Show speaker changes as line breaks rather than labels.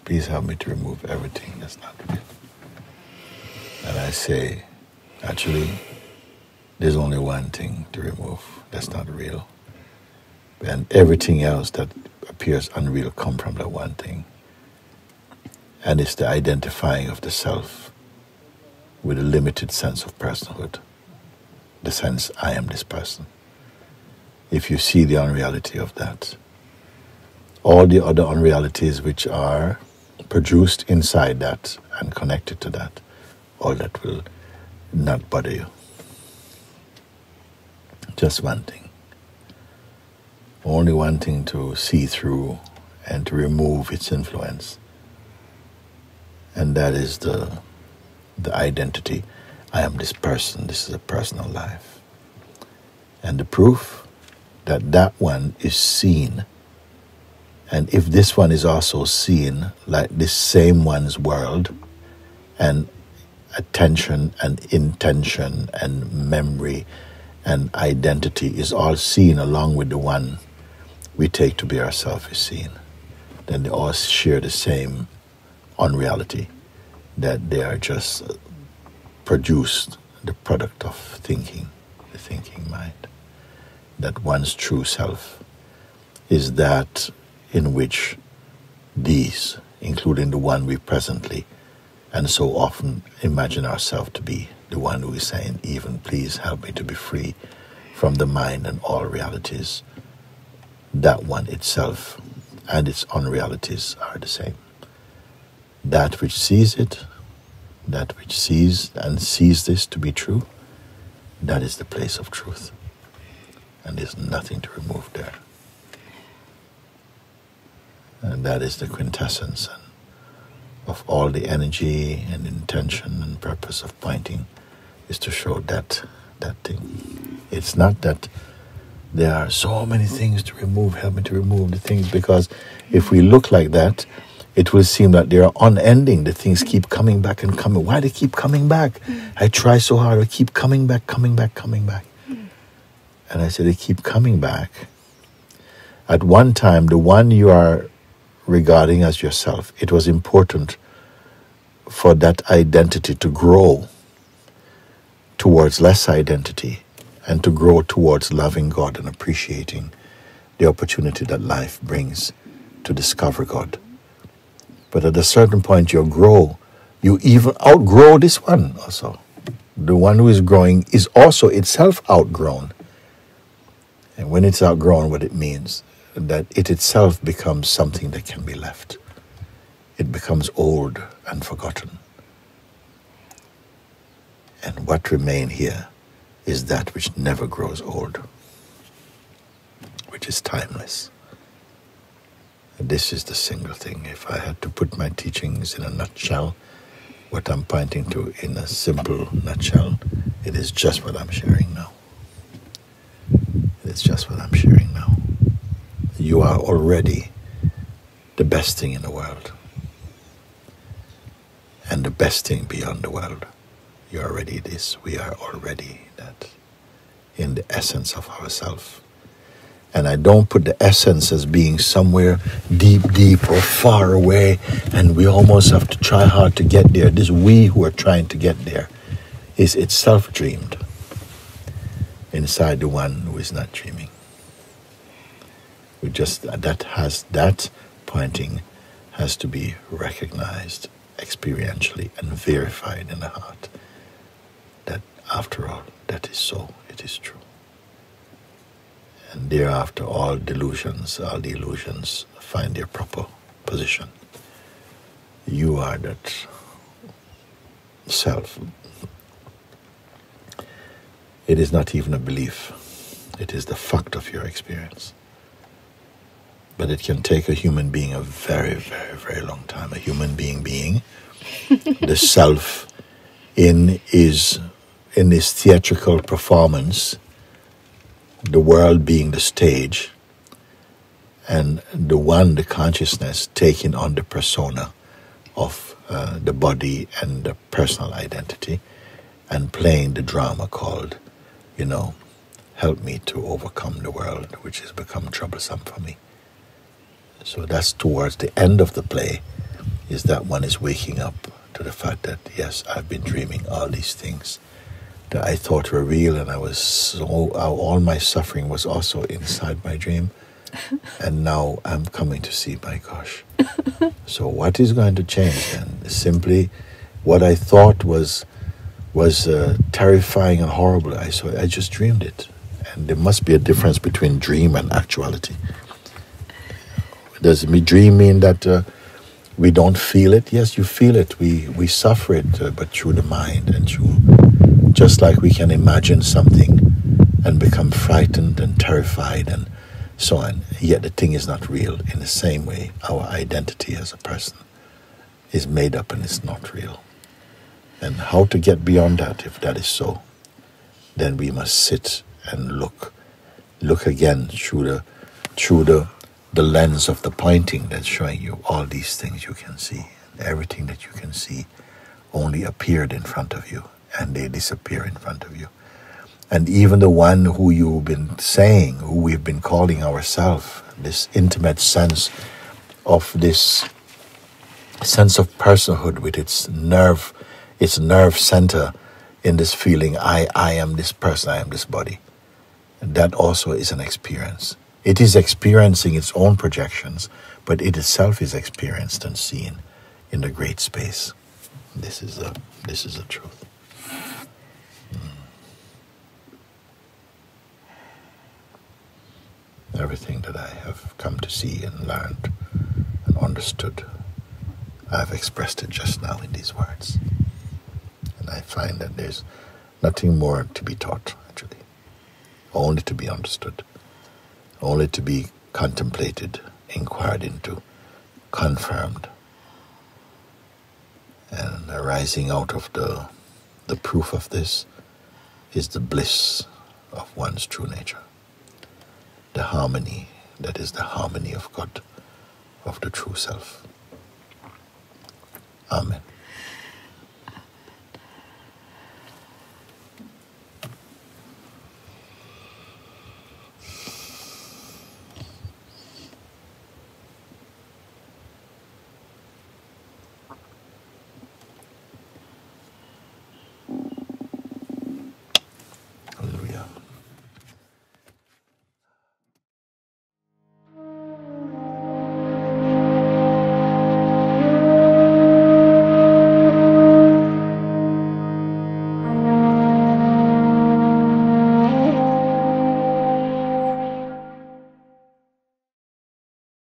please help me to remove everything that's not real. And I say, actually, there's only one thing to remove that's not real. And everything else that appears unreal comes from that one thing. And it's the identifying of the self with a limited sense of personhood. The sense, I am this person. If you see the unreality of that, all the other unrealities which are produced inside that and connected to that, all that will not bother you. Just one thing. Only one thing to see through and to remove its influence. And that is the identity. I am this person. This is a personal life. And the proof that that one is seen. And if this one is also seen, like this same one's world, and attention and intention and memory and identity is all seen along with the one we take to be ourselves is seen, then they all share the same unreality, that they are just produced, the product of thinking, the thinking mind. That one's true self is that in which these, including the one we presently and so often imagine ourselves to be, the one who is saying, even please help me to be free from the mind and all realities, that one itself and its unrealities are the same. That which sees it, that which sees and sees this to be true, that is the place of truth. And there's nothing to remove there. And that is the quintessence of all the energy and intention and purpose of pointing, is to show that thing. It's not that there are so many things to remove, help me to remove the things, because if we look like that, it will seem that they are unending. The things keep coming back and coming. Why they keep coming back? I try so hard, they keep coming back. And I said, they keep coming back. At one time, the one you are regarding as yourself, it was important for that identity to grow towards less identity and to grow towards loving God and appreciating the opportunity that life brings to discover God. But at a certain point you even outgrow this one also. The one who is growing is also itself outgrown. And when it's outgrown, what it means, that it itself becomes something that can be left. It becomes old and forgotten. And what remains here is that which never grows old, which is timeless. And this is the single thing. If I had to put my teachings in a nutshell, what I'm pointing to in a simple nutshell, it is just what I'm sharing now. It's just what I'm sharing now. You are already the best thing in the world. And the best thing beyond the world. You're already this. We are already that. In the essence of ourselves. And I don't put the essence as being somewhere deep or far away, and we almost have to try hard to get there. This we who are trying to get there is itself dreamed inside the one who is not dreaming. We just, that pointing has to be recognized experientially and verified in the heart that after all, that is so, it is true. And thereafter all the illusions find their proper position. You are that self. It is not even a belief. It is the fact of your experience. But it can take a human being a very, very, very long time. A human being, the self in his theatrical performance, the world being the stage, and the consciousness taking on the persona of the body and the personal identity, and playing the drama called, help me to overcome the world which has become troublesome for me. So that's towards the end of the play is that one is waking up to the fact that, yes, I've been dreaming all these things that I thought were real, and all my suffering was also inside my dream. And now I'm coming to see, my gosh. So what is going to change then? Simply what I thought was terrifying and horrible, I just dreamed it. And there must be a difference between dream and actuality. Does dream mean that we don't feel it? Yes, you feel it. We suffer it, but through the mind and through, just like we can imagine something and become frightened and terrified and so on. Yet the thing is not real. In the same way, our identity as a person is made up and it's not real. And how to get beyond that, if that is so, then we must sit and look again through the lens of the pointing that's showing you all these things you can see. Everything that you can see only appeared in front of you, and they disappear in front of you. And even the one who you've been saying, who we've been calling ourselves, this intimate sense of personhood with its nerve center in this feeling, I am this person, I am this body. And that also is an experience. It is experiencing its own projections, but it itself is experienced and seen in the great space. This is the truth. Everything that I have come to see and learned and understood, I've expressed it just now in these words. And I find that there's nothing more to be taught, actually. Only to be understood. Only to be contemplated, inquired into, confirmed. And arising out of the proof of this is the bliss of one's true nature. The harmony, that is the harmony of God, of the true self. Amen.